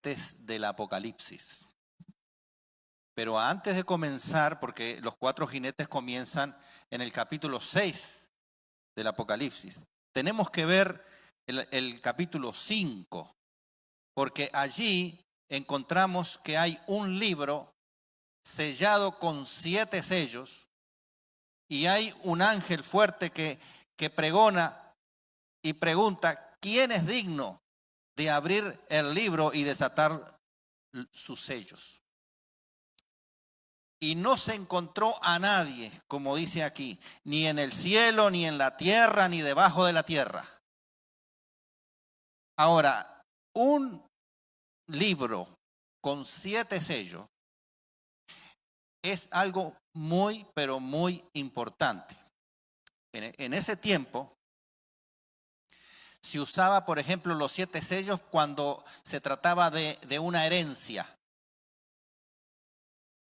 jinetes del Apocalipsis. Pero antes de comenzar, porque los 4 jinetes comienzan en el capítulo 6 del Apocalipsis, tenemos que ver el capítulo 5, porque allí encontramos que hay un libro sellado con 7 sellos y hay un ángel fuerte que pregona y pregunta: ¿quién es digno de abrir el libro y desatar sus sellos? Y no se encontró a nadie, como dice aquí, ni en el cielo, ni en la tierra, ni debajo de la tierra. Ahora, un libro con 7 sellos es algo muy, pero muy importante. En ese tiempo se usaba, por ejemplo, los 7 sellos cuando se trataba de una herencia.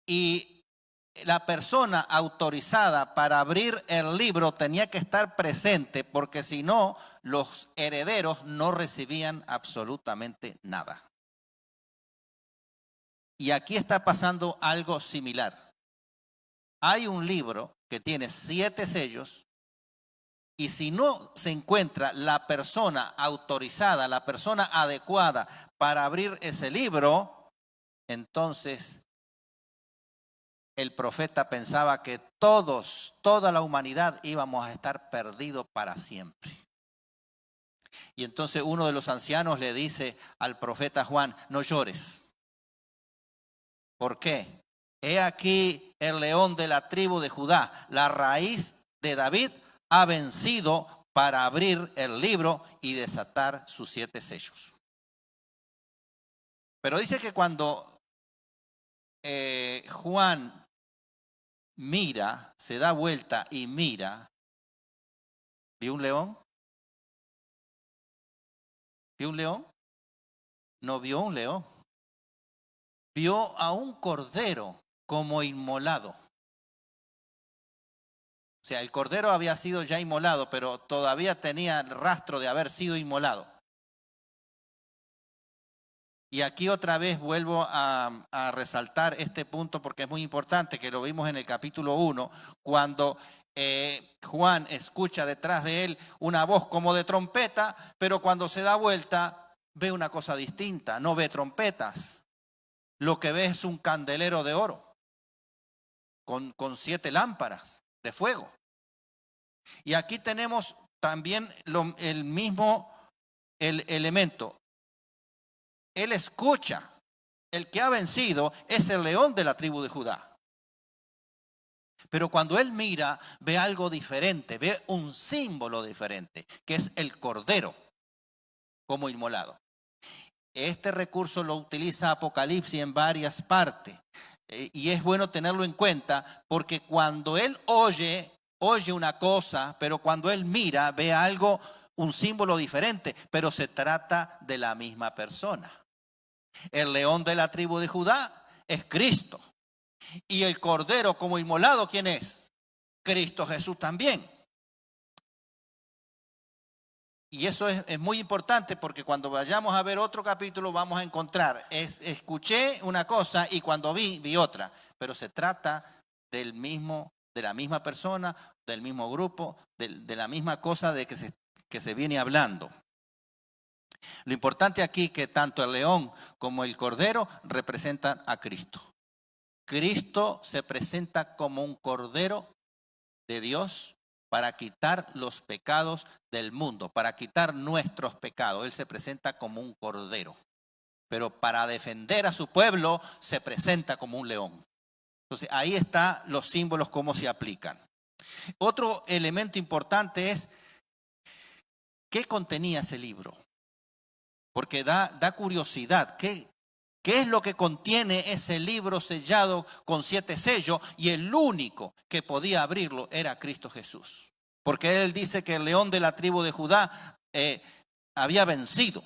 Y la persona autorizada para abrir el libro tenía que estar presente, porque si no, los herederos no recibían absolutamente nada. Y aquí está pasando algo similar. Hay un libro que tiene 7 sellos y si no se encuentra la persona autorizada, la persona adecuada para abrir ese libro, entonces el profeta pensaba que toda la humanidad íbamos a estar perdidos para siempre. Y entonces uno de los ancianos le dice al profeta Juan: no llores. ¿Por qué? He aquí el león de la tribu de Judá, la raíz de David, ha vencido para abrir el libro y desatar sus 7 sellos. Pero dice que cuando Juan mira, se da vuelta y mira, ¿vio un león? ¿Vio un león? No vio un león. Vio a un cordero como inmolado. O sea, el cordero había sido ya inmolado, pero todavía tenía el rastro de haber sido inmolado. Y aquí otra vez vuelvo a resaltar este punto porque es muy importante, que lo vimos en el capítulo 1, cuando Juan escucha detrás de él una voz como de trompeta, pero cuando se da vuelta ve una cosa distinta, no ve trompetas. Lo que ve es un candelero de oro con 7 lámparas de fuego. Y aquí tenemos también el mismo elemento. Él escucha, el que ha vencido es el león de la tribu de Judá. Pero cuando él mira, ve algo diferente, ve un símbolo diferente, que es el cordero como inmolado. Este recurso lo utiliza Apocalipsis en varias partes. Y es bueno tenerlo en cuenta porque cuando él oye una cosa, pero cuando él mira, ve algo, un símbolo diferente, pero se trata de la misma persona. El león de la tribu de Judá es Cristo. Y el cordero como inmolado, ¿quién es? Cristo Jesús también. Y eso es muy importante porque cuando vayamos a ver otro capítulo vamos a encontrar, escuché una cosa y cuando vi otra, pero se trata de la misma persona, del mismo grupo, de la misma cosa de que se viene hablando. Lo importante aquí es que tanto el león como el cordero representan a Cristo. Cristo se presenta como un cordero de Dios para quitar los pecados del mundo, para quitar nuestros pecados. Él se presenta como un cordero, pero para defender a su pueblo se presenta como un león. Entonces ahí están los símbolos, cómo se aplican. Otro elemento importante es qué contenía ese libro, porque da curiosidad. ¿Qué es lo que contiene ese libro sellado con 7 sellos? Y el único que podía abrirlo era Cristo Jesús. Porque él dice que el león de la tribu de Judá había vencido.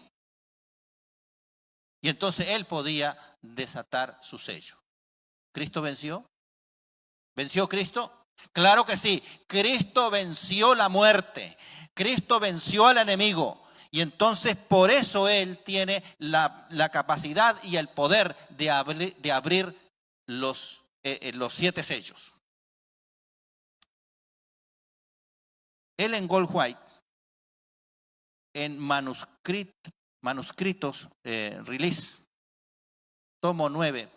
Y entonces él podía desatar su sello. ¿Cristo venció? ¿Venció Cristo? Claro que sí. Cristo venció la muerte. Cristo venció al enemigo. Y entonces por eso Él tiene la capacidad y el poder de abrir los 7 sellos. Ellen Goldwhite, en manuscritos release, tomo 9,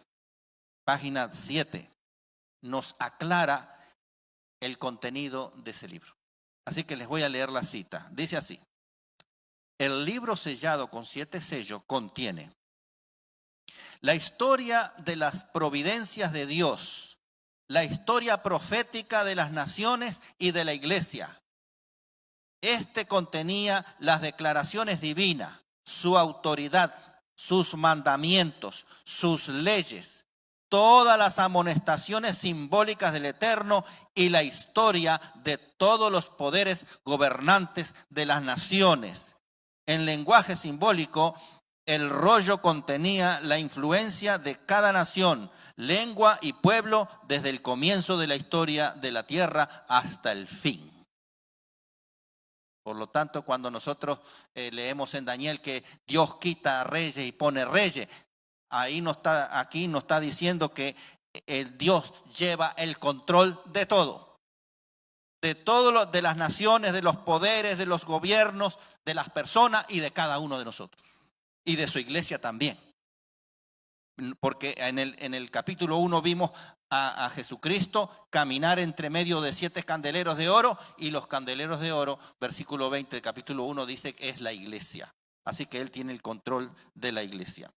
página 7, nos aclara el contenido de ese libro. Así que les voy a leer la cita. Dice así: el libro sellado con 7 sellos contiene la historia de las providencias de Dios, la historia profética de las naciones y de la iglesia. Este contenía las declaraciones divinas, su autoridad, sus mandamientos, sus leyes, todas las amonestaciones simbólicas del Eterno y la historia de todos los poderes gobernantes de las naciones. En lenguaje simbólico, el rollo contenía la influencia de cada nación, lengua y pueblo desde el comienzo de la historia de la tierra hasta el fin. Por lo tanto, cuando nosotros leemos en Daniel que Dios quita a reyes y pone reyes, aquí nos está diciendo que el Dios lleva el control de todo de las naciones, de los poderes, de los gobiernos, de las personas y de cada uno de nosotros. Y de su iglesia también. Porque en el capítulo 1 vimos a Jesucristo caminar entre medio de 7 candeleros de oro, y los candeleros de oro, versículo 20 del capítulo 1, dice que es la iglesia. Así que Él tiene el control de la iglesia.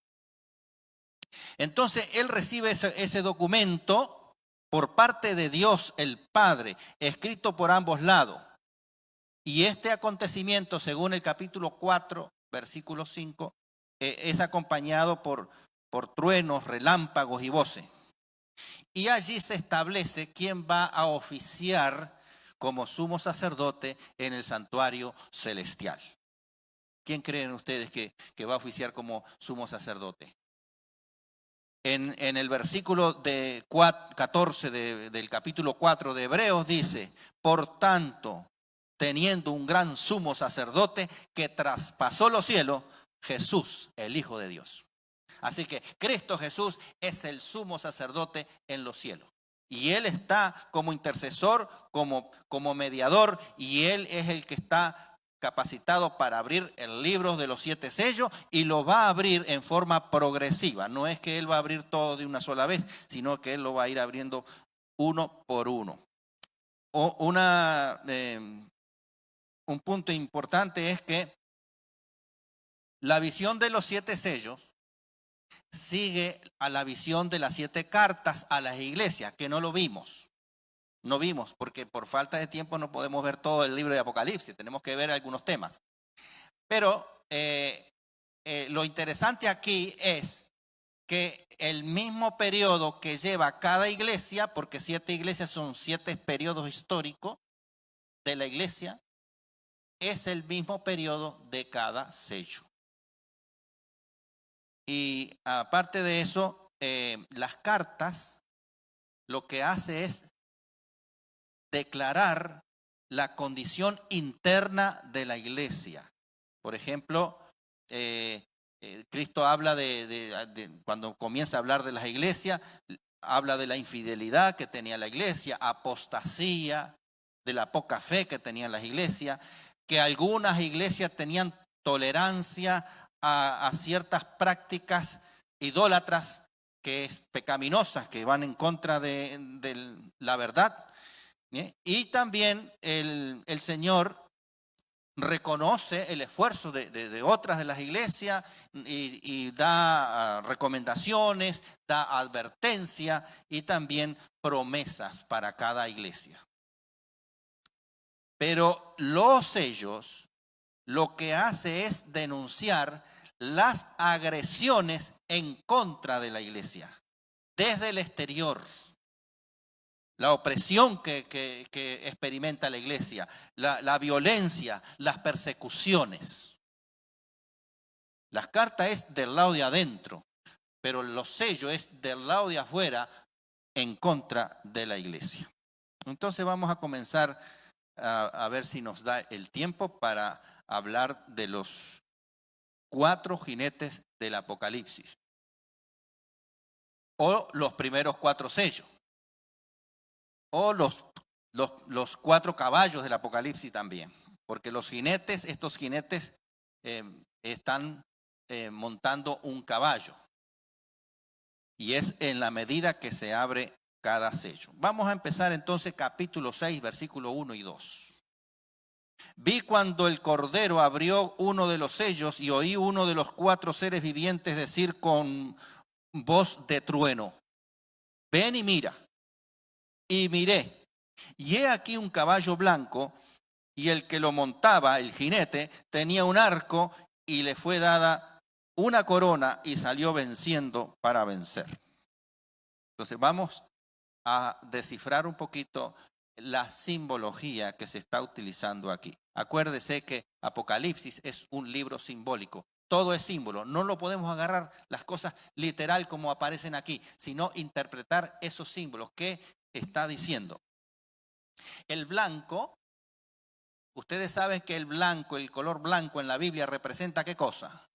Entonces Él recibe ese documento por parte de Dios el Padre, escrito por ambos lados. Y este acontecimiento, según el capítulo 4, versículo 5, es acompañado por truenos, relámpagos y voces. Y allí se establece quién va a oficiar como sumo sacerdote en el santuario celestial. ¿Quién creen ustedes que va a oficiar como sumo sacerdote? En el versículo 14 del capítulo 4 de Hebreos dice: por tanto, teniendo un gran sumo sacerdote que traspasó los cielos, Jesús, el Hijo de Dios. Así que Cristo Jesús es el sumo sacerdote en los cielos. Y Él está como intercesor, como mediador, y Él es el que está capacitado para abrir el libro de los 7 sellos, y lo va a abrir en forma progresiva. No es que Él va a abrir todo de una sola vez, sino que Él lo va a ir abriendo uno por uno. Un punto importante es que la visión de los 7 sellos sigue a la visión de las 7 cartas a las iglesias, que no lo vimos. No vimos, porque por falta de tiempo no podemos ver todo el libro de Apocalipsis, tenemos que ver algunos temas. Pero lo interesante aquí es que el mismo periodo que lleva cada iglesia, porque 7 iglesias son 7 periodos históricos de la iglesia, es el mismo periodo de cada sello. Y aparte de eso, las cartas lo que hace es declarar la condición interna de la iglesia. Por ejemplo, Cristo habla cuando comienza a hablar de las iglesias, habla de la infidelidad que tenía la iglesia, apostasía, de la poca fe que tenían las iglesias, que algunas iglesias tenían tolerancia a ciertas prácticas idólatras, que es pecaminosas, que van en contra de la verdad. Y también el Señor reconoce el esfuerzo de otras de las iglesias y da recomendaciones, da advertencia y también promesas para cada iglesia. Pero los sellos lo que hace es denunciar las agresiones en contra de la iglesia desde el exterior. La opresión que experimenta la iglesia, la violencia, las persecuciones. Las cartas es del lado de adentro, pero los sellos es del lado de afuera en contra de la iglesia. Entonces vamos a comenzar a ver si nos da el tiempo para hablar de los 4 jinetes del Apocalipsis, o los primeros 4 sellos, o los 4 caballos del Apocalipsis también, porque estos jinetes están montando un caballo, y es en la medida que se abre cada sello. Vamos a empezar entonces capítulo 6, versículo 1 y 2. Vi cuando el Cordero abrió uno de los sellos y oí uno de los 4 seres vivientes decir con voz de trueno: ven y mira. Y miré, y he aquí un caballo blanco, y el que lo montaba, el jinete, tenía un arco y le fue dada una corona y salió venciendo para vencer. Entonces vamos a descifrar un poquito la simbología que se está utilizando aquí. Acuérdese que Apocalipsis es un libro simbólico. Todo es símbolo. No lo podemos agarrar las cosas literal como aparecen aquí, sino interpretar esos símbolos. ¿Qué está diciendo? El blanco, ustedes saben que el blanco, el color blanco en la Biblia representa ¿qué cosa?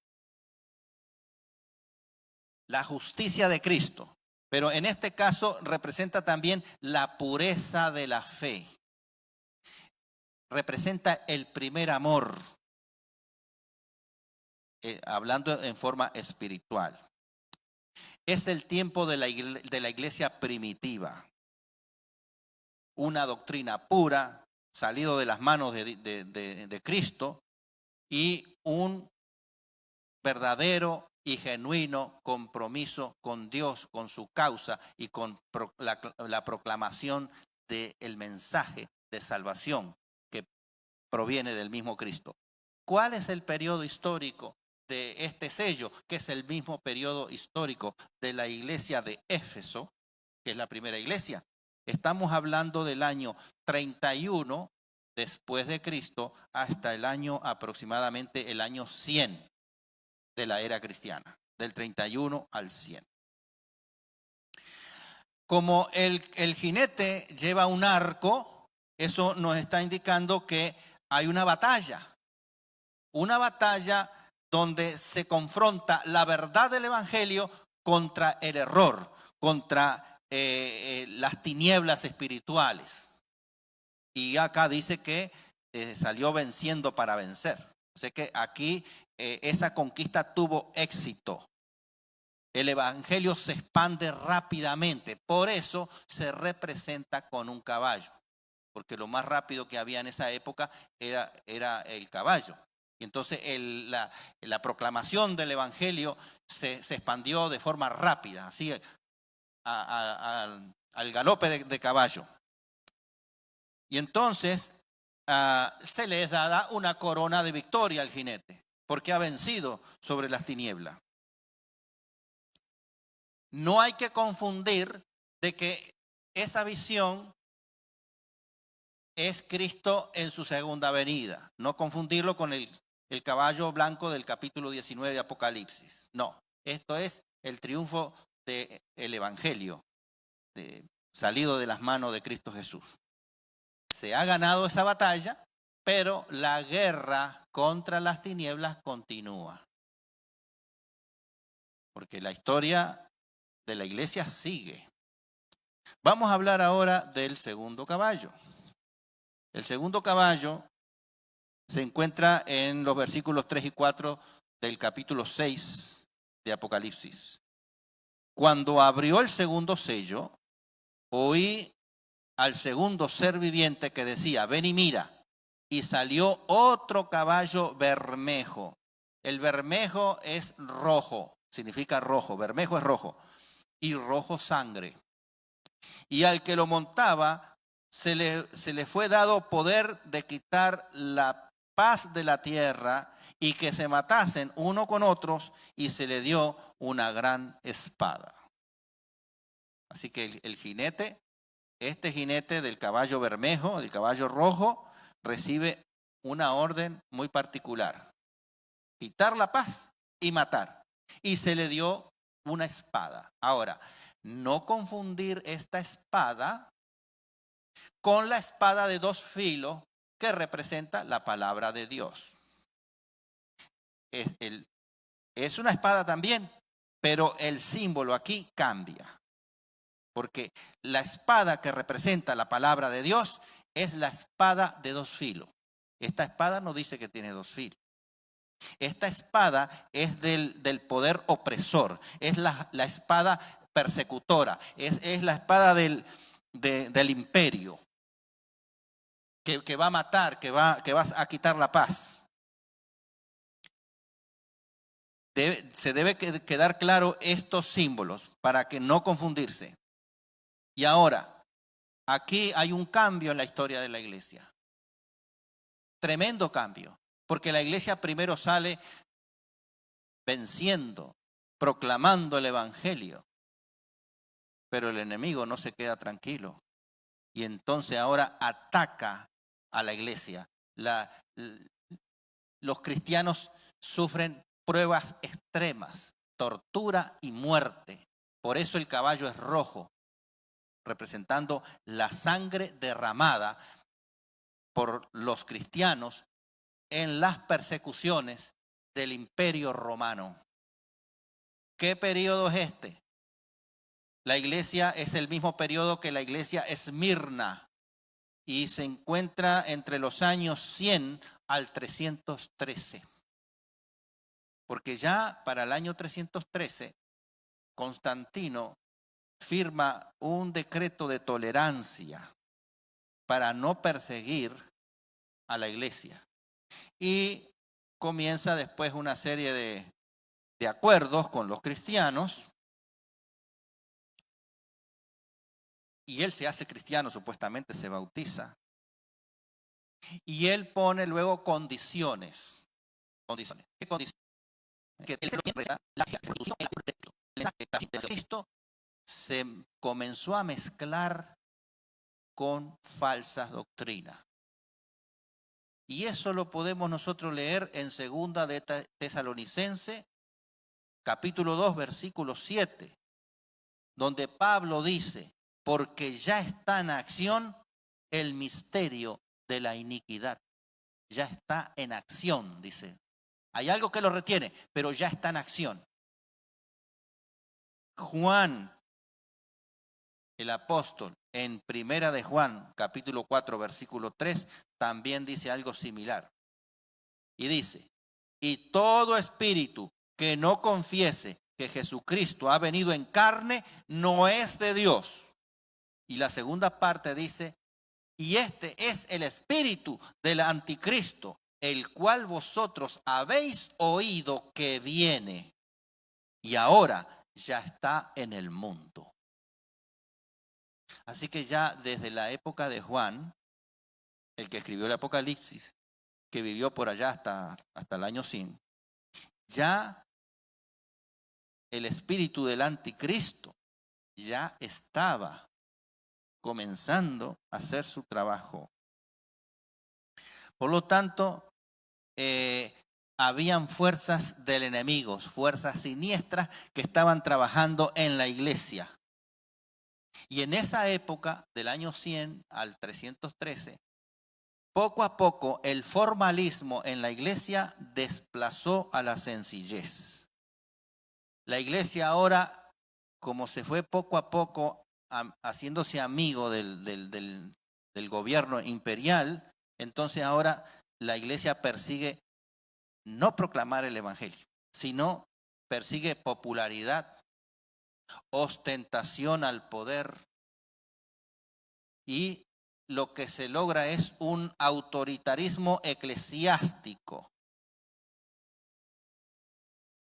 La justicia de Cristo. Pero en este caso representa también la pureza de la fe. Representa el primer amor, hablando en forma espiritual. Es el tiempo de la iglesia primitiva. Una doctrina pura, salido de las manos de Cristo, y un verdadero y genuino compromiso con Dios, con su causa y con la proclamación del mensaje de salvación que proviene del mismo Cristo. ¿Cuál es el periodo histórico de este sello? Que es el mismo periodo histórico de la iglesia de Éfeso, que es la primera iglesia. Estamos hablando del año 31 después de Cristo hasta el año aproximadamente el año 100 de la era cristiana, del 31 al 100. Como el jinete lleva un arco, eso nos está indicando que hay una batalla donde se confronta la verdad del evangelio contra el error, contra las tinieblas espirituales. Y acá dice que salió venciendo para vencer. O sea que aquí esa conquista tuvo éxito. El evangelio se expande rápidamente, por eso se representa con un caballo, porque lo más rápido que había en esa época era el caballo. Y entonces la proclamación del evangelio se expandió de forma rápida, así al galope de caballo. Y entonces se le es dada una corona de victoria al jinete, porque ha vencido sobre las tinieblas. No hay que confundir de que esa visión es Cristo en su segunda venida. No confundirlo con el caballo blanco del capítulo 19 de Apocalipsis. No, esto es el triunfo del evangelio salido de las manos de Cristo Jesús. Se ha ganado esa batalla, pero la guerra contra las tinieblas continúa. Porque la historia de la iglesia sigue. Vamos a hablar ahora del segundo caballo. El segundo caballo se encuentra en los versículos 3 y 4 del capítulo 6 de Apocalipsis. Cuando abrió el segundo sello, oí al segundo ser viviente que decía: ven y mira. Y salió otro caballo bermejo. El bermejo es rojo, significa rojo. Bermejo es rojo. Y rojo sangre. Y al que lo montaba se le fue dado poder de quitar la paz de la tierra y que se matasen uno con otros, y se le dio una gran espada. Así que el jinete, este jinete del caballo bermejo, del caballo rojo, recibe una orden muy particular: quitar la paz y matar. Y se le dio una espada. Ahora, no confundir esta espada con la espada de 2 filos que representa la palabra de Dios. es una espada también, pero el símbolo aquí cambia. Porque la espada que representa la palabra de Dios es la espada de dos filos. Esta espada no dice que tiene dos filos. Esta espada es del poder opresor, es la espada persecutora, es la espada del imperio que va a matar, que va a quitar la paz. Se debe quedar claro estos símbolos para que no confundirse. Y ahora, aquí hay un cambio en la historia de la iglesia. Tremendo cambio. Porque la iglesia primero sale venciendo, proclamando el evangelio. Pero el enemigo no se queda tranquilo. Y entonces ahora ataca a la iglesia. Los cristianos sufren pruebas extremas, tortura y muerte. Por eso el caballo es rojo, representando la sangre derramada por los cristianos en las persecuciones del Imperio Romano. ¿Qué periodo es este? La iglesia es el mismo periodo que la iglesia Esmirna y se encuentra entre los años 100 al 313. Porque ya para el año 313, Constantino firma un decreto de tolerancia para no perseguir a la iglesia. Y comienza después una serie de acuerdos con los cristianos. Y él se hace cristiano, supuestamente se bautiza. Y él pone luego condiciones. ¿Qué condiciones? Que la de Cristo se comenzó a mezclar con falsas doctrinas. Y eso lo podemos nosotros leer en 2 de Tesalonicenses, capítulo 2, versículo 7, donde Pablo dice, porque ya está en acción el misterio de la iniquidad. Ya está en acción, dice. Hay algo que lo retiene, pero ya está en acción. Juan, el apóstol, en 1 de Juan, capítulo 4, versículo 3, también dice algo similar. Y dice, y todo espíritu que no confiese que Jesucristo ha venido en carne, no es de Dios. Y la segunda parte dice, y este es el espíritu del anticristo, el cual vosotros habéis oído que viene y ahora ya está en el mundo. Así que ya desde la época de Juan, el que escribió el Apocalipsis, que vivió por allá hasta el año 100, ya el espíritu del anticristo ya estaba comenzando a hacer su trabajo. Por lo tanto, habían fuerzas del enemigo, fuerzas siniestras que estaban trabajando en la iglesia. Y en esa época, del año 100 al 313, poco a poco el formalismo en la iglesia desplazó a la sencillez. La iglesia ahora, como se fue poco a poco haciéndose amigo del gobierno imperial, entonces ahora la iglesia persigue no proclamar el evangelio, sino persigue popularidad, ostentación al poder, y lo que se logra es un autoritarismo eclesiástico.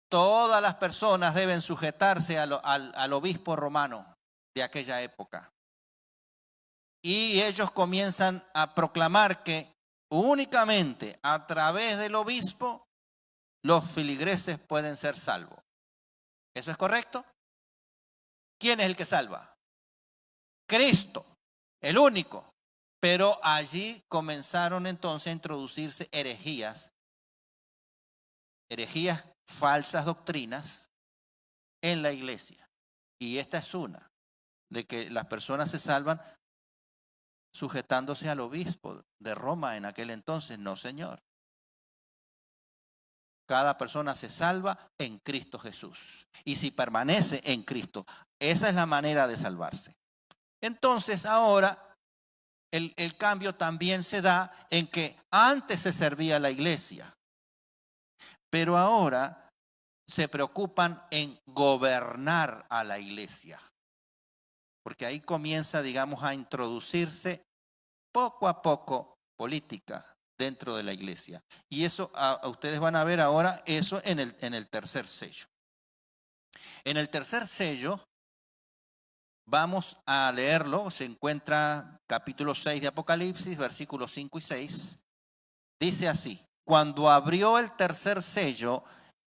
Todas las personas deben sujetarse al obispo romano de aquella época. Y ellos comienzan a proclamar que únicamente a través del obispo los feligreses pueden ser salvos. ¿Eso es correcto? ¿Quién es el que salva? Cristo, el único. Pero allí comenzaron entonces a introducirse herejías, falsas doctrinas en la iglesia. Y esta es una, de que las personas se salvan sujetándose al obispo de Roma en aquel entonces. No, señor. Cada persona se salva en Cristo Jesús. Y si permanece en Cristo, esa es la manera de salvarse. Entonces ahora el cambio también se da en que antes se servía a la iglesia, pero ahora se preocupan en gobernar a la iglesia. Porque ahí comienza, digamos, a introducirse poco a poco política dentro de la iglesia. Y eso ustedes van a ver ahora eso en el tercer sello. En el tercer sello, vamos a leerlo, se encuentra capítulo 6 de Apocalipsis, versículos 5 y 6. Dice así: cuando abrió el tercer sello,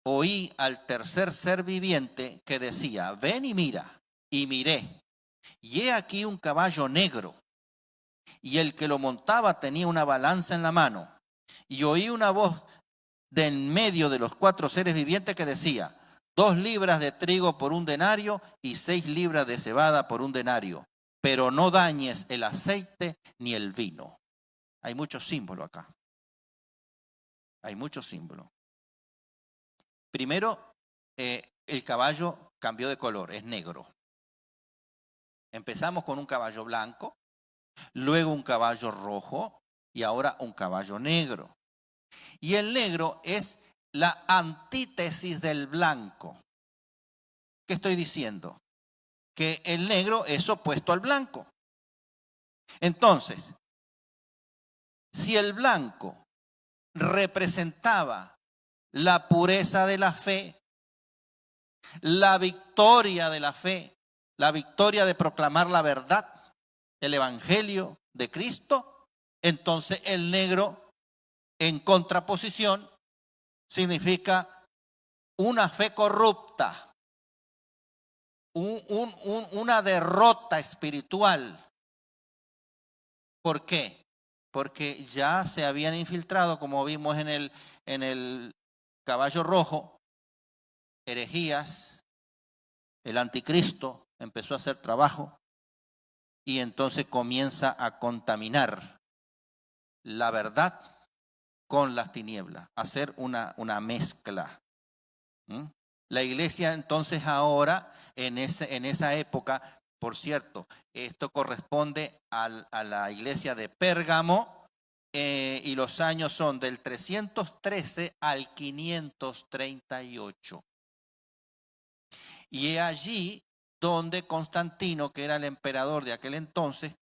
oí al tercer ser viviente que decía: ven y mira. Y miré, y he aquí un caballo negro, y el que lo montaba tenía una balanza en la mano. Y oí una voz de en medio de los 4 seres vivientes que decía: 2 libras de trigo por 1 denario y 6 libras de cebada por 1 denario, pero no dañes el aceite ni el vino. Hay muchos símbolos acá. Hay muchos símbolos. Primero, el caballo cambió de color, es negro. Empezamos con un caballo blanco, luego un caballo rojo y ahora un caballo negro. Y el negro es la antítesis del blanco. ¿Qué estoy diciendo? Que el negro es opuesto al blanco. Entonces, si el blanco representaba la pureza de la fe, la victoria de la fe, la victoria de proclamar la verdad, el evangelio de Cristo, entonces el negro en contraposición significa una fe corrupta, una derrota espiritual. ¿Por qué? Porque ya se habían infiltrado, como vimos en el caballo rojo, herejías, el anticristo empezó a hacer trabajo y entonces comienza a contaminar la verdad con las tinieblas, hacer una mezcla. La iglesia entonces ahora, en esa época, por cierto, esto corresponde a la iglesia de Pérgamo, y los años son del 313 al 538. Y es allí donde Constantino, que era el emperador de aquel entonces,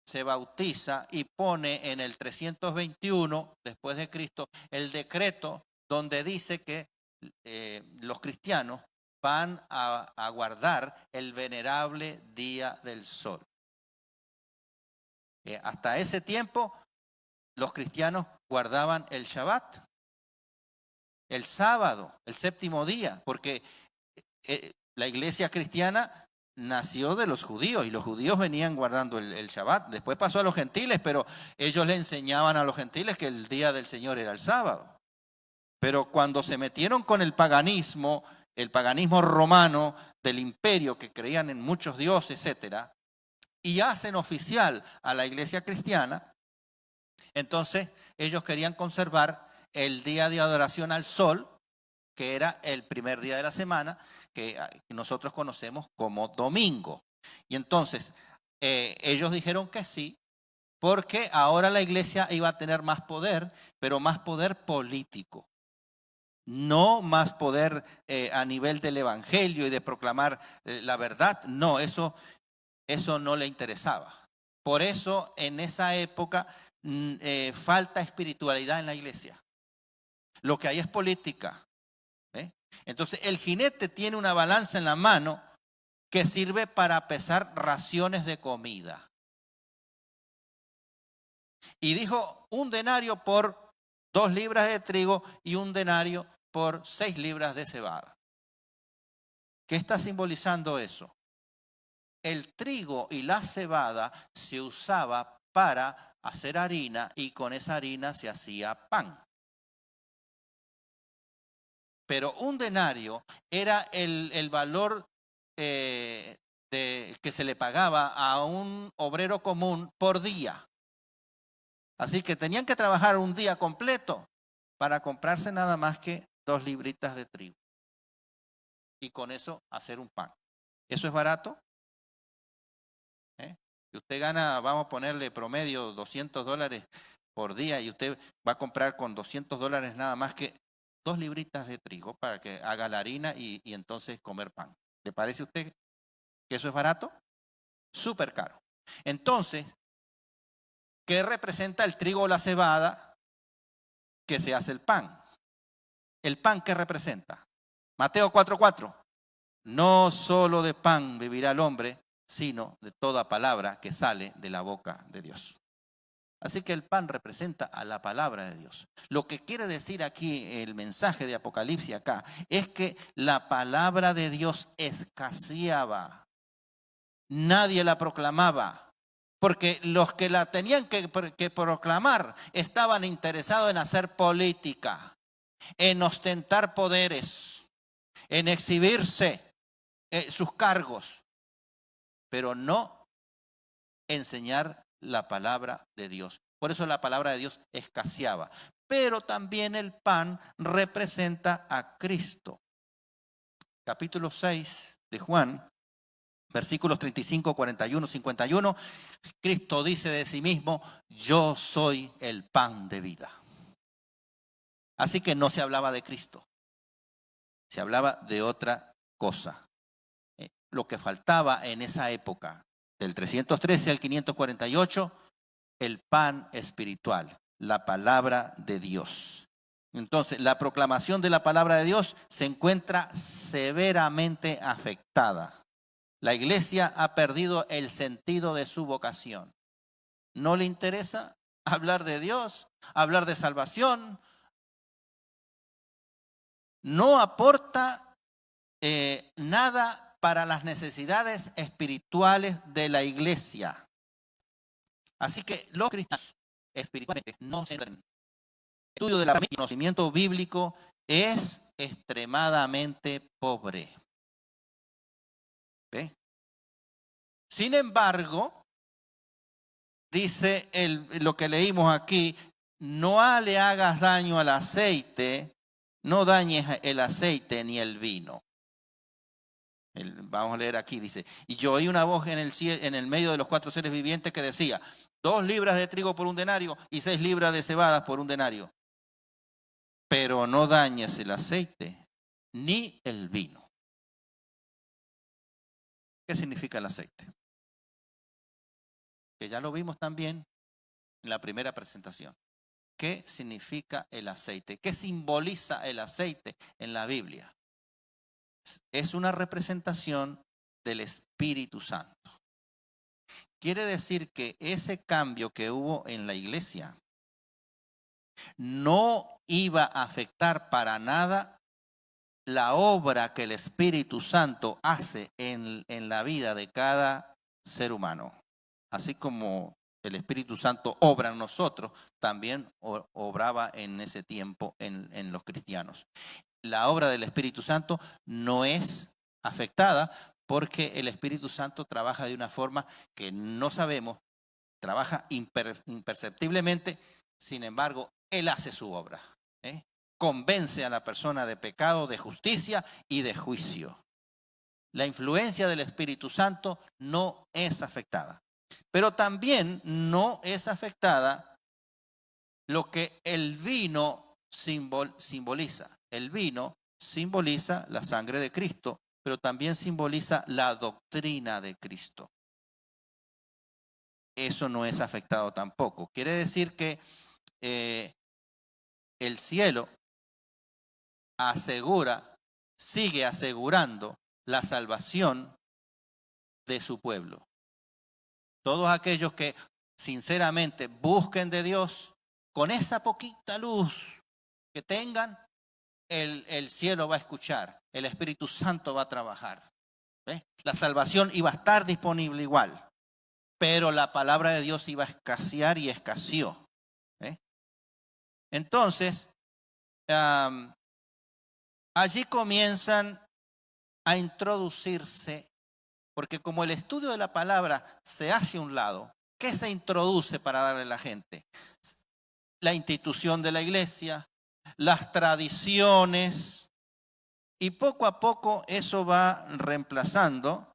se bautiza y pone en el 321 después de Cristo el decreto donde dice que los cristianos van a guardar el venerable día del sol. Hasta ese tiempo los cristianos guardaban el Shabbat, el sábado, el séptimo día, porque la iglesia cristiana nació de los judíos y los judíos venían guardando el Shabbat. Después pasó a los gentiles, pero ellos le enseñaban a los gentiles que el día del Señor era el sábado. Pero cuando se metieron con el paganismo romano del imperio, que creían en muchos dioses, etcétera, y hacen oficial a la iglesia cristiana, entonces ellos querían conservar el día de adoración al sol, que era el primer día de la semana, que nosotros conocemos como domingo. Y entonces ellos dijeron que sí, porque ahora la iglesia iba a tener más poder, pero más poder político. No más poder a nivel del evangelio y de proclamar la verdad. No, eso no le interesaba. Por eso en esa época falta espiritualidad en la iglesia. Lo que hay es política. Entonces el jinete tiene una balanza en la mano que sirve para pesar raciones de comida. Y dijo 1 denario por 2 libras de trigo y 1 denario por 6 libras de cebada. ¿Qué está simbolizando eso? El trigo y la cebada se usaba para hacer harina y con esa harina se hacía pan. Pero 1 denario era el valor que se le pagaba a un obrero común por día. Así que tenían que trabajar un día completo para comprarse nada más que 2 libritas de trigo. Y con eso hacer un pan. ¿Eso es barato? Si usted gana, vamos a ponerle promedio $200 por día y usted va a comprar con $200 nada más que 2 libritas de trigo para que haga la harina y entonces comer pan. ¿Le parece a usted que eso es barato? Súper caro. Entonces, ¿qué representa el trigo o la cebada que se hace el pan? ¿El pan qué representa? Mateo 4:4. No solo de pan vivirá el hombre, sino de toda palabra que sale de la boca de Dios. Así que el pan representa a la palabra de Dios. Lo que quiere decir aquí el mensaje de Apocalipsis acá es que la palabra de Dios escaseaba. Nadie la proclamaba. Porque los que la tenían que proclamar estaban interesados en hacer política, en ostentar poderes, en exhibirse sus cargos, pero no enseñar la palabra de Dios. Por eso la palabra de Dios escaseaba. Pero también el pan representa a Cristo. Capítulo 6 de Juan, versículos 35, 41, 51, Cristo dice de sí mismo, yo soy el pan de vida. Así que no se hablaba de Cristo, se hablaba de otra cosa. Lo que faltaba en esa época, del 313 al 548, el pan espiritual, la palabra de Dios. Entonces, la proclamación de la palabra de Dios se encuentra severamente afectada. La iglesia ha perdido el sentido de su vocación. No le interesa hablar de Dios, hablar de salvación. No aporta nada para las necesidades espirituales de la iglesia. Así que los cristianos espiritualmente no se entran. El estudio de la Biblia y el conocimiento bíblico es extremadamente pobre. ¿Ve? Sin embargo, dice lo que leímos aquí, no le hagas daño al aceite, no dañes el aceite ni el vino. Vamos a leer aquí, dice, y yo oí una voz en el medio de los 4 seres vivientes que decía, 2 libras de trigo por un denario y 6 libras de cebada por un denario. Pero no dañes el aceite ni el vino. ¿Qué significa el aceite? Que ya lo vimos también en la primera presentación. ¿Qué significa el aceite? ¿Qué simboliza el aceite en la Biblia? Es una representación del Espíritu Santo. Quiere decir que ese cambio que hubo en la iglesia no iba a afectar para nada la obra que el Espíritu Santo hace en la vida de cada ser humano. Así como el Espíritu Santo obra en nosotros, también obraba en ese tiempo en los cristianos. La obra del Espíritu Santo no es afectada porque el Espíritu Santo trabaja de una forma que no sabemos, trabaja imperceptiblemente, sin embargo, Él hace su obra. Convence a la persona de pecado, de justicia y de juicio. La influencia del Espíritu Santo no es afectada. Pero también no es afectada lo que el vino simboliza. El vino simboliza la sangre de Cristo, pero también simboliza la doctrina de Cristo. Eso no es afectado tampoco. Quiere decir que el cielo sigue asegurando la salvación de su pueblo. Todos aquellos que sinceramente busquen de Dios, con esa poquita luz que tengan, el cielo va a escuchar, el Espíritu Santo va a trabajar. ¿Ve? La salvación iba a estar disponible igual, pero la palabra de Dios iba a escasear y escaseó. ¿Ve? Entonces, allí comienzan a introducirse, porque como el estudio de la palabra se hace a un lado, ¿qué se introduce para darle a la gente? La institución de la iglesia, las tradiciones, y poco a poco eso va reemplazando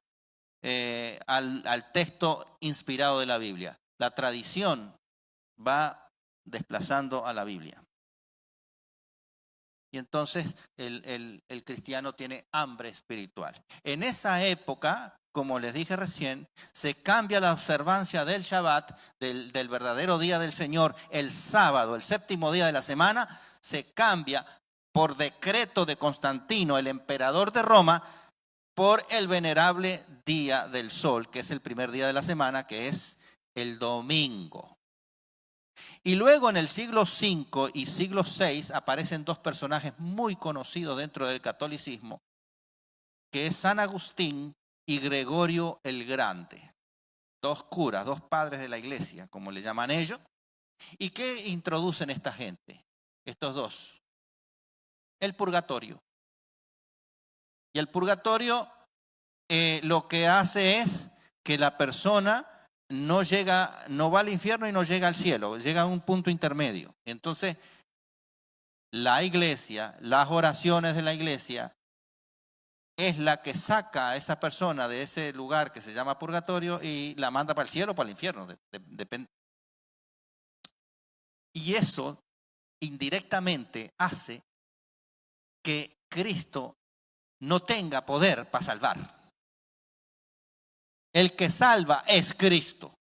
al texto inspirado de la Biblia. La tradición va desplazando a la Biblia. Y entonces el cristiano tiene hambre espiritual. En esa época, como les dije recién, se cambia la observancia del Shabbat, del verdadero día del Señor, el sábado, el séptimo día de la semana, se cambia por decreto de Constantino, el emperador de Roma, por el venerable día del sol, que es el primer día de la semana, que es el domingo. Y luego en el siglo V y siglo VI aparecen dos personajes muy conocidos dentro del catolicismo, que es San Agustín y Gregorio el Grande. Dos curas, dos padres de la iglesia, como le llaman ellos. ¿Y qué introducen esta gente? Estos dos. El purgatorio. Y el purgatorio lo que hace es que la persona no va al infierno y no llega al cielo, llega a un punto intermedio. Entonces, la iglesia, las oraciones de la iglesia, es la que saca a esa persona de ese lugar que se llama purgatorio y la manda para el cielo o para el infierno. Depende. Y eso indirectamente hace que Cristo no tenga poder para salvar. El que salva es Cristo.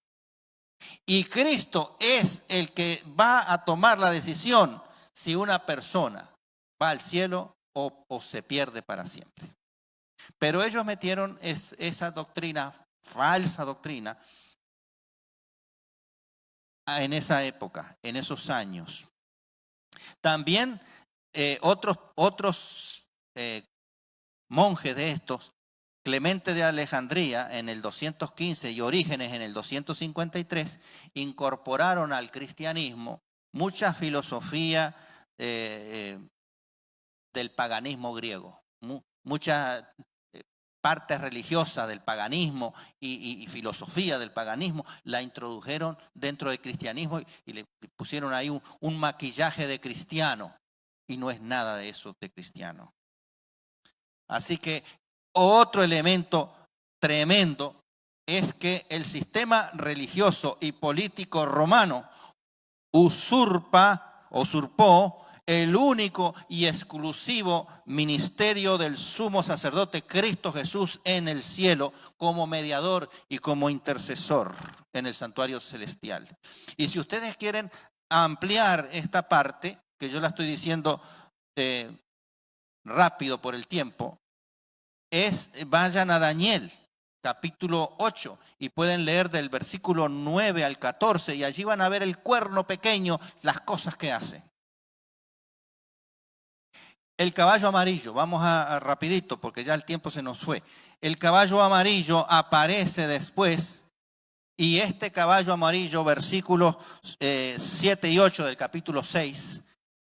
Y Cristo es el que va a tomar la decisión si una persona va al cielo o se pierde para siempre. Pero ellos metieron esa doctrina, falsa doctrina, en esa época, en esos años. También otros monjes de estos, Clemente de Alejandría en el 215 y Orígenes en el 253, incorporaron al cristianismo mucha filosofía del paganismo griego, muchas partes religiosas del paganismo y filosofía del paganismo la introdujeron dentro del cristianismo y le pusieron ahí un maquillaje de cristiano, y no es nada de eso de cristiano. Así que otro elemento tremendo es que el sistema religioso y político romano usurpó el único y exclusivo ministerio del sumo sacerdote Cristo Jesús en el cielo como mediador y como intercesor en el santuario celestial. Y si ustedes quieren ampliar esta parte, que yo la estoy diciendo rápido por el tiempo, vayan a Daniel, capítulo 8, y pueden leer del versículo 9 al 14, y allí van a ver el cuerno pequeño, las cosas que hace. El caballo amarillo, vamos a rapidito porque ya el tiempo se nos fue. El caballo amarillo aparece después, y este caballo amarillo, versículos 7 y 8 del capítulo 6,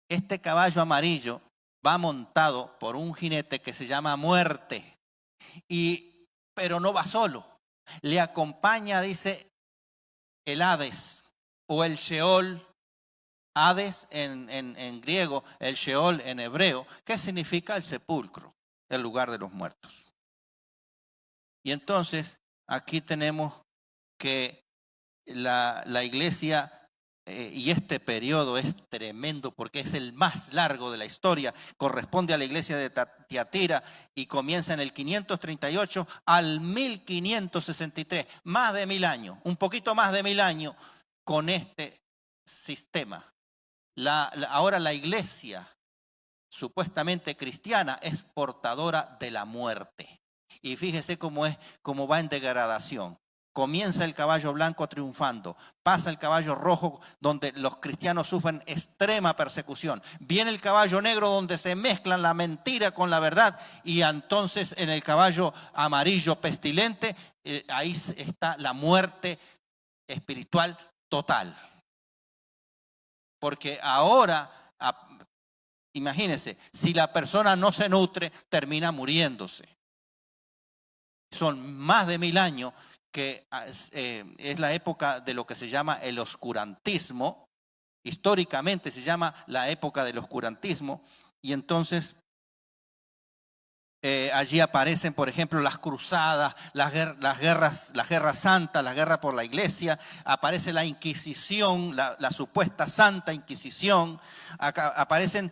este caballo amarillo va montado por un jinete que se llama Muerte, pero no va solo. Le acompaña, dice, el Hades o el Sheol. Hades en griego, el Sheol en hebreo, que significa el sepulcro, el lugar de los muertos. Y entonces aquí tenemos que la iglesia, y este periodo es tremendo porque es el más largo de la historia, corresponde a la iglesia de Tiatira y comienza en el 538 al 1563, más de 1000 años, un poquito más de 1000 años con este sistema. Ahora la iglesia supuestamente cristiana es portadora de la muerte. Y fíjese cómo va en degradación. Comienza el caballo blanco triunfando, pasa el caballo rojo donde los cristianos sufren extrema persecución, viene el caballo negro donde se mezclan la mentira con la verdad, y entonces en el caballo amarillo pestilente, ahí está la muerte espiritual total. Porque ahora, imagínense, si la persona no se nutre, termina muriéndose. Son más de 1000 años que es la época de lo que se llama el oscurantismo, Históricamente se llama la época del oscurantismo. Y entonces allí aparecen, por ejemplo, las cruzadas, las guerras santas, la guerra por la iglesia. Aparece la Inquisición, la supuesta Santa Inquisición. Acá aparecen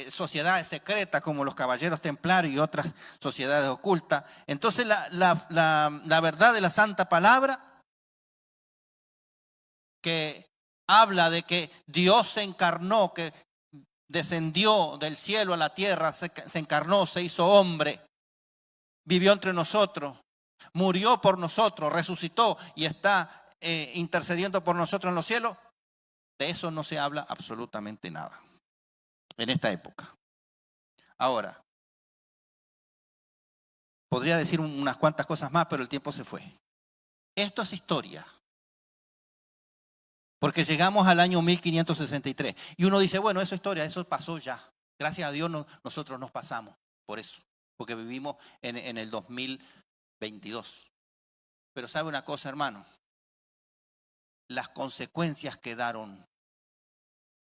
sociedades secretas como los Caballeros Templarios y otras sociedades ocultas. Entonces la verdad de la Santa Palabra, que habla de que Dios se encarnó, que descendió del cielo a la tierra, se encarnó, se hizo hombre, vivió entre nosotros, murió por nosotros, resucitó y está intercediendo por nosotros en los cielos. De eso no se habla absolutamente nada en esta época. Ahora, podría decir unas cuantas cosas más, pero el tiempo se fue. Esto es historia. Porque llegamos al año 1563 y uno dice, bueno, eso es historia, eso pasó ya. Gracias a Dios nosotros nos pasamos por eso, porque vivimos en el 2022. Pero ¿sabe una cosa, hermano? Las consecuencias quedaron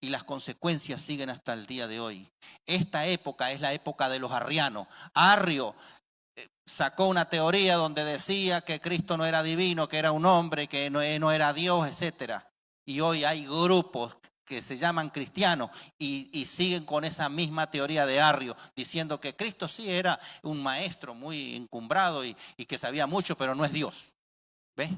y las consecuencias siguen hasta el día de hoy. Esta época es la época de los arrianos. Arrio sacó una teoría donde decía que Cristo no era divino, que era un hombre, que no era Dios, etcétera. Y hoy hay grupos que se llaman cristianos y siguen con esa misma teoría de Arrio, diciendo que Cristo sí era un maestro muy encumbrado y que sabía mucho, pero no es Dios. ¿Ves?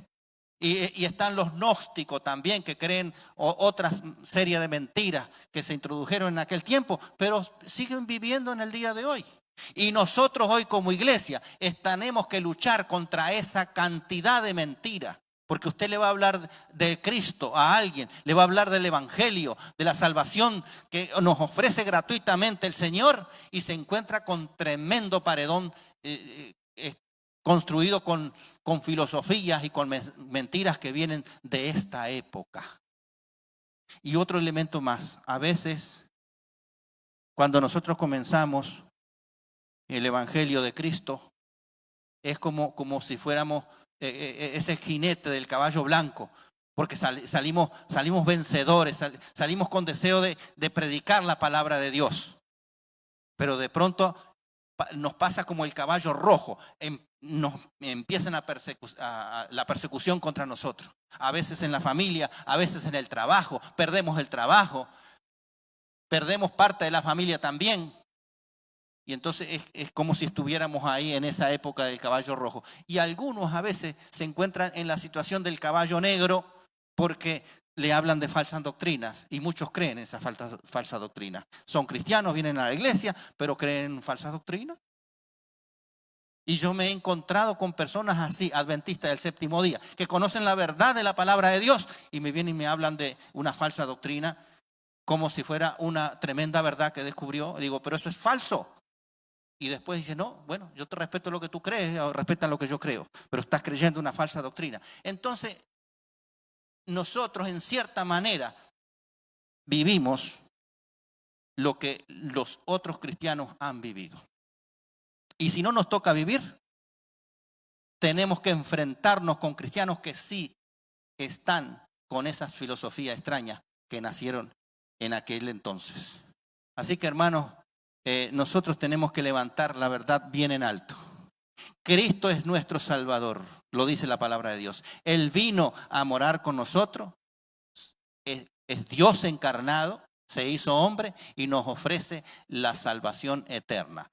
Y están los gnósticos también, que creen otra serie de mentiras que se introdujeron en aquel tiempo, pero siguen viviendo en el día de hoy. Y nosotros hoy como iglesia tenemos que luchar contra esa cantidad de mentiras. Porque usted le va a hablar de Cristo a alguien, le va a hablar del evangelio, de la salvación que nos ofrece gratuitamente el Señor, y se encuentra con tremendo paredón construido con filosofías y con mentiras que vienen de esta época. Y otro elemento más, a veces cuando nosotros comenzamos el evangelio de Cristo, es como si fuéramos ese jinete del caballo blanco, porque salimos vencedores, salimos con deseo de predicar la palabra de Dios. Pero de pronto nos pasa como el caballo rojo, nos empiezan la persecución contra nosotros. A veces en la familia, a veces en el trabajo, perdemos el trabajo, perdemos parte de la familia también. Y entonces es como si estuviéramos ahí en esa época del caballo rojo. Y algunos a veces se encuentran en la situación del caballo negro porque le hablan de falsas doctrinas. Y muchos creen en esa falsa doctrina. Son cristianos, vienen a la iglesia, pero creen en falsas doctrinas. Y yo me he encontrado con personas así, adventistas del séptimo día, que conocen la verdad de la palabra de Dios y me vienen y me hablan de una falsa doctrina como si fuera una tremenda verdad que descubrió. Digo, pero eso es falso. Y después dice, no, bueno, yo te respeto lo que tú crees, o respeta lo que yo creo, pero estás creyendo una falsa doctrina. Entonces, nosotros en cierta manera vivimos lo que los otros cristianos han vivido. Y si no nos toca vivir, tenemos que enfrentarnos con cristianos que sí están con esas filosofías extrañas que nacieron en aquel entonces. Así que, hermanos, nosotros tenemos que levantar la verdad bien en alto. Cristo es nuestro Salvador, lo dice la palabra de Dios. Él vino a morar con nosotros, es Dios encarnado, se hizo hombre y nos ofrece la salvación eterna.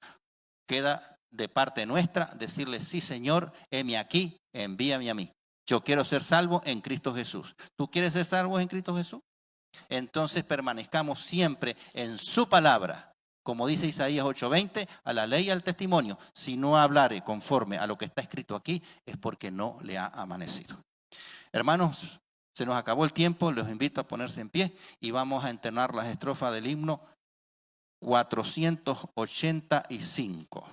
Queda de parte nuestra decirle, sí Señor, heme aquí, envíame a mí. Yo quiero ser salvo en Cristo Jesús. ¿Tú quieres ser salvo en Cristo Jesús? Entonces permanezcamos siempre en su palabra. Como dice Isaías 8:20, a la ley y al testimonio. Si no hablare conforme a lo que está escrito aquí, es porque no le ha amanecido. Hermanos, se nos acabó el tiempo. Los invito a ponerse en pie y vamos a entonar las estrofas del himno 485.